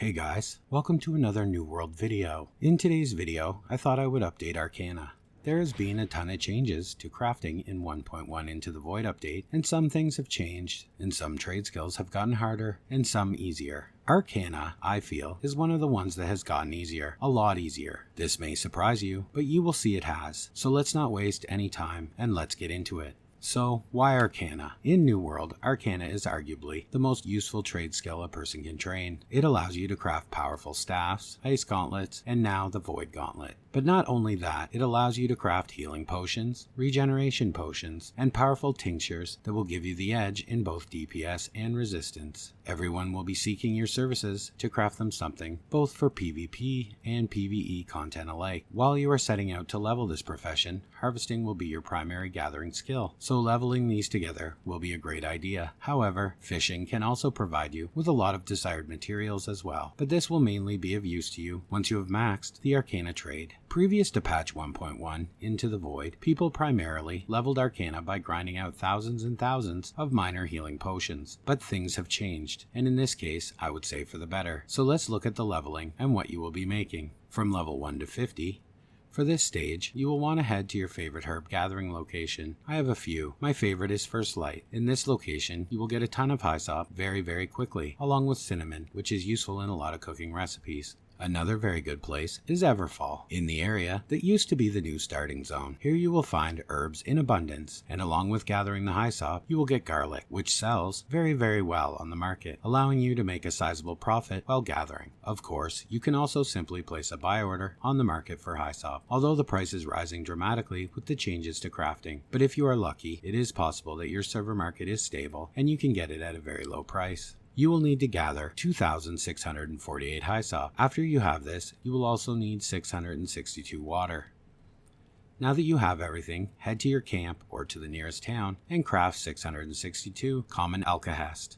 Hey guys, welcome to another New World video. In today's video, I thought I would update Arcana. There has been a ton of changes to crafting in 1.1 Into the Void update, and some things have changed, and some trade skills have gotten harder, and some easier. Arcana, I feel, is one of the ones that has gotten easier, a lot easier. This may surprise you, but you will see it has. So let's not waste any time, and let's get into it. So, why Arcana? In New World, Arcana is arguably the most useful trade skill a person can train. It allows you to craft powerful staffs, ice gauntlets, and now the Void Gauntlet. But not only that, it allows you to craft healing potions, regeneration potions, and powerful tinctures that will give you the edge in both DPS and resistance. Everyone will be seeking your services to craft them something, both for PvP and PvE content alike. While you are setting out to level this profession, harvesting will be your primary gathering skill, so leveling these together will be a great idea. However, fishing can also provide you with a lot of desired materials as well, but this will mainly be of use to you once you have maxed the Arcana trade. Previous to patch 1.1 Into the Void, people primarily leveled Arcana by grinding out thousands and thousands of minor healing potions, but things have changed, and in this case, I would say for the better. So let's look at the leveling and what you will be making. From level 1 to 50, for this stage, you will want to head to your favorite herb gathering location. I have a few. My favorite is First Light. In this location, you will get a ton of hyssop very quickly, along with cinnamon, which is useful in a lot of cooking recipes. Another very good place is Everfall, in the area that used to be the new starting zone. Here you will find herbs in abundance, and along with gathering the hyssop, you will get garlic, which sells very well on the market, allowing you to make a sizable profit while gathering. Of course, you can also simply place a buy order on the market for hyssop, although the price is rising dramatically with the changes to crafting. But if you are lucky, it is possible that your server market is stable and you can get it at a very low price. You will need to gather 2,648 hyssop. After you have this, you will also need 662 water. Now that you have everything, head to your camp or to the nearest town and craft 662 common alkahest.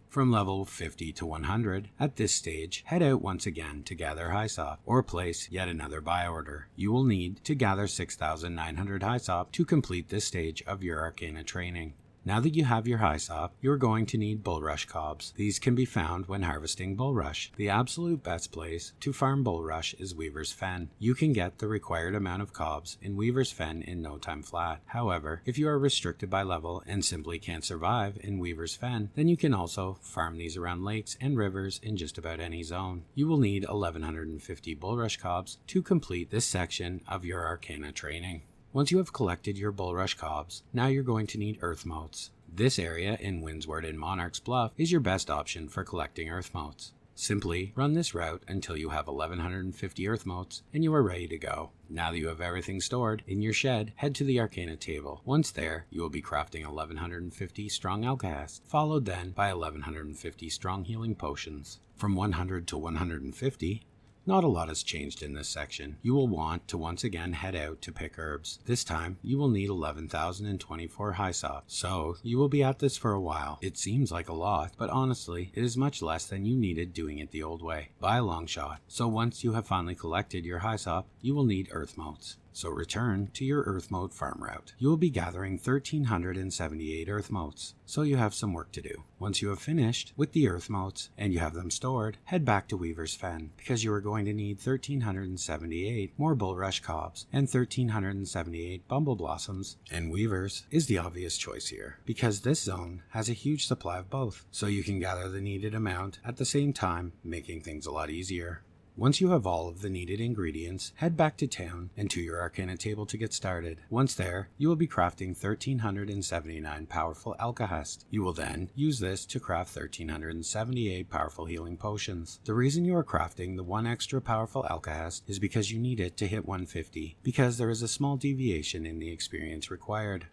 From level 50 to 100, at this stage, head out once again to gather hyssop, or place yet another buy order. You will need to gather 6,900 hyssop to complete this stage of your Arcana training. Now that you have your hyssop, you are going to need bulrush cobs. These can be found when harvesting bulrush. The absolute best place to farm bulrush is Weaver's Fen. You can get the required amount of cobs in Weaver's Fen in no time flat. However, if you are restricted by level and simply can't survive in Weaver's Fen, then you can also farm these around lakes and rivers in just about any zone. You will need 1,150 bulrush cobs to complete this section of your Arcana training. Once you have collected your bulrush cobs, now you're going to need earth motes. This area in Windsward and Monarch's Bluff is your best option for collecting earth motes. Simply run this route until you have 1,150 earth motes and you are ready to go. Now that you have everything stored in your shed, head to the Arcana table. Once there, you will be crafting 1,150 strong alkahest, followed then by 1,150 strong healing potions. From 100 to 150, not a lot has changed in this section. You will want to once again head out to pick herbs. This time, you will need 11,024 hyssop, so you will be at this for a while. It seems like a lot, but honestly, it is much less than you needed doing it the old way, by a long shot. So once you have finally collected your hyssop, you will need earth motes. So return to your earth mote farm route. You will be gathering 1,378 earth motes, so you have some work to do. Once you have finished with the earth motes and you have them stored, head back to Weaver's Fen, because you are going to need 1,378 more bulrush cobs and 1,378 bumble blossoms, and Weaver's is the obvious choice here, because this zone has a huge supply of both, so you can gather the needed amount at the same time, making things a lot easier. Once you have all of the needed ingredients, head back to town and to your Arcana table to get started. Once there, you will be crafting 1,379 powerful alkahest. You will then use this to craft 1,378 powerful healing potions. The reason you are crafting the one extra powerful alkahest is because you need it to hit 150, because there is a small deviation in the experience required.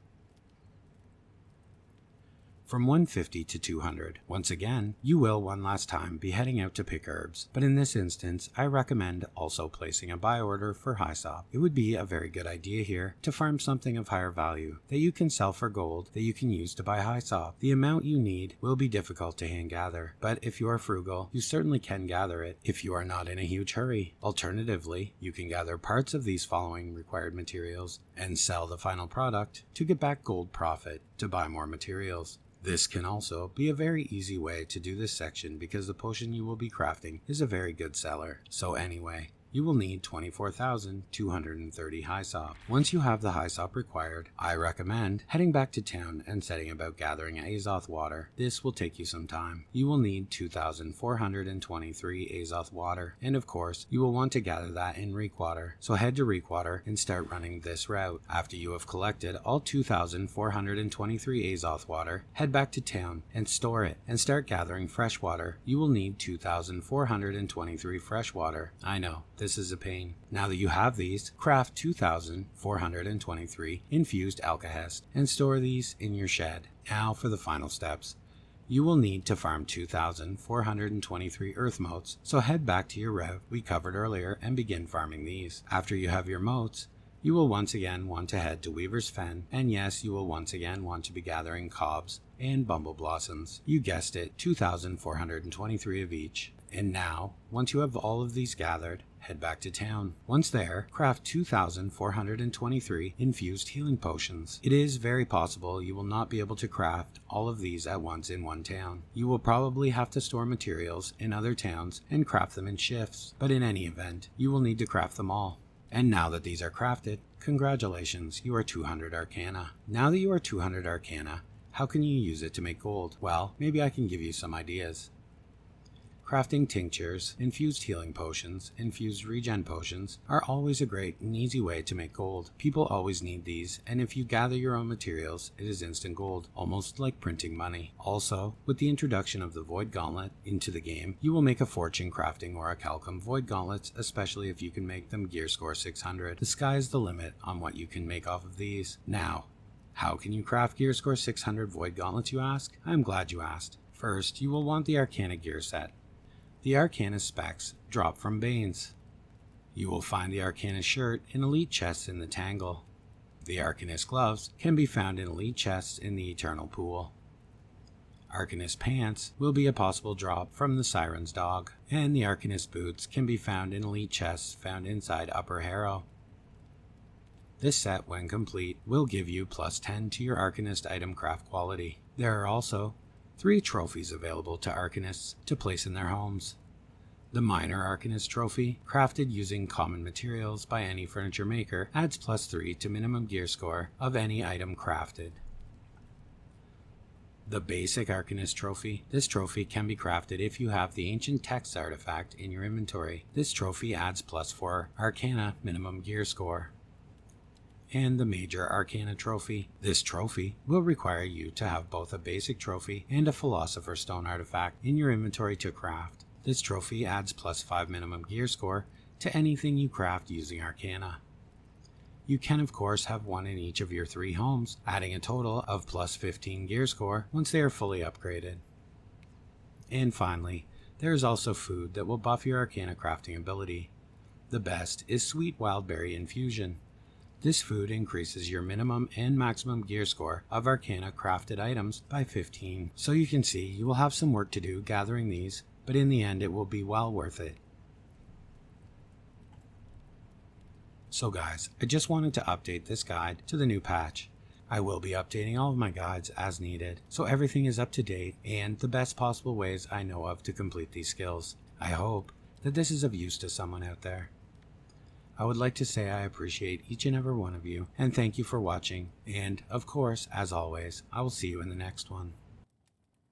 From 150 to 200. Once again, you will one last time be heading out to pick herbs, but in this instance, I recommend also placing a buy order for hyssop. It would be a very good idea here to farm something of higher value that you can sell for gold that you can use to buy hyssop. The amount you need will be difficult to hand gather, but if you are frugal, you certainly can gather it if you are not in a huge hurry. Alternatively, you can gather parts of these following required materials and sell the final product to get back gold profit to buy more materials. This can also be a very easy way to do this section because the potion you will be crafting is a very good seller. So anyway, you will need 24,230 Hyssop. Once you have the Hyssop required, I recommend heading back to town and setting about gathering Azoth water. This will take you some time. You will need 2,423 Azoth water, and of course, you will want to gather that in Reekwater. So head to Reekwater and start running this route. After you have collected all 2,423 Azoth water, head back to town and store it, and start gathering fresh water. You will need 2,423 fresh water. I know, this is a pain. Now that you have these, craft 2,423 infused alkahest and store these in your shed. Now for the final steps. You will need to farm 2,423 earth motes, so head back to your route we covered earlier and begin farming these. After you have your motes, you will once again want to head to Weaver's Fen, and yes, you will once again want to be gathering cobs and bumble blossoms. You guessed it, 2,423 of each. And now, once you have all of these gathered, head back to town. Once there, craft 2,423 infused healing potions. It is very possible you will not be able to craft all of these at once in one town. You will probably have to store materials in other towns and craft them in shifts, but in any event, you will need to craft them all. And now that these are crafted, congratulations, you are 200 Arcana. Now that you are 200 Arcana, how can you use it to make gold? Well, maybe I can give you some ideas. Crafting tinctures, infused healing potions, infused regen potions are always a great and easy way to make gold. People always need these, and if you gather your own materials, it is instant gold, almost like printing money. Also, with the introduction of the Void Gauntlet into the game, you will make a fortune crafting orichalcum Void Gauntlets, especially if you can make them Gearscore 600. The sky is the limit on what you can make off of these. Now, how can you craft Gearscore 600 Void Gauntlets, you ask? I'm glad you asked. First, you will want the Arcana gear set. The Arcana specs drop from Banes. You will find the Arcana shirt in elite chests in the Tangle. The Arcanist gloves can be found in elite chests in the Eternal Pool. Arcanist pants will be a possible drop from the Siren's Dog, and the Arcanist boots can be found in elite chests found inside Upper Harrow. This set, when complete, will give you plus 10 to your Arcanist item craft quality. There are also 3 trophies available to Arcanists to place in their homes. The Minor Arcanist trophy, crafted using common materials by any furniture maker, adds plus 3 to minimum gear score of any item crafted. The Basic Arcanist trophy. This trophy can be crafted if you have the Ancient Text artifact in your inventory. This trophy adds plus 4 Arcana minimum gear score. And the Major Arcana trophy. This trophy will require you to have both a basic trophy and a Philosopher's Stone artifact in your inventory to craft. This trophy adds plus 5 minimum gear score to anything you craft using Arcana. You can of course have one in each of your 3 homes, adding a total of plus 15 gear score once they are fully upgraded. And finally, there is also food that will buff your Arcana crafting ability. The best is Sweet Wildberry Infusion. This food increases your minimum and maximum gear score of Arcana crafted items by 15. So you can see you will have some work to do gathering these, but in the end it will be well worth it. So guys, I just wanted to update this guide to the new patch. I will be updating all of my guides as needed, so everything is up to date and the best possible ways I know of to complete these skills. I hope that this is of use to someone out there. I would like to say I appreciate each and every one of you, and thank you for watching, and of course, as always, I will see you in the next one.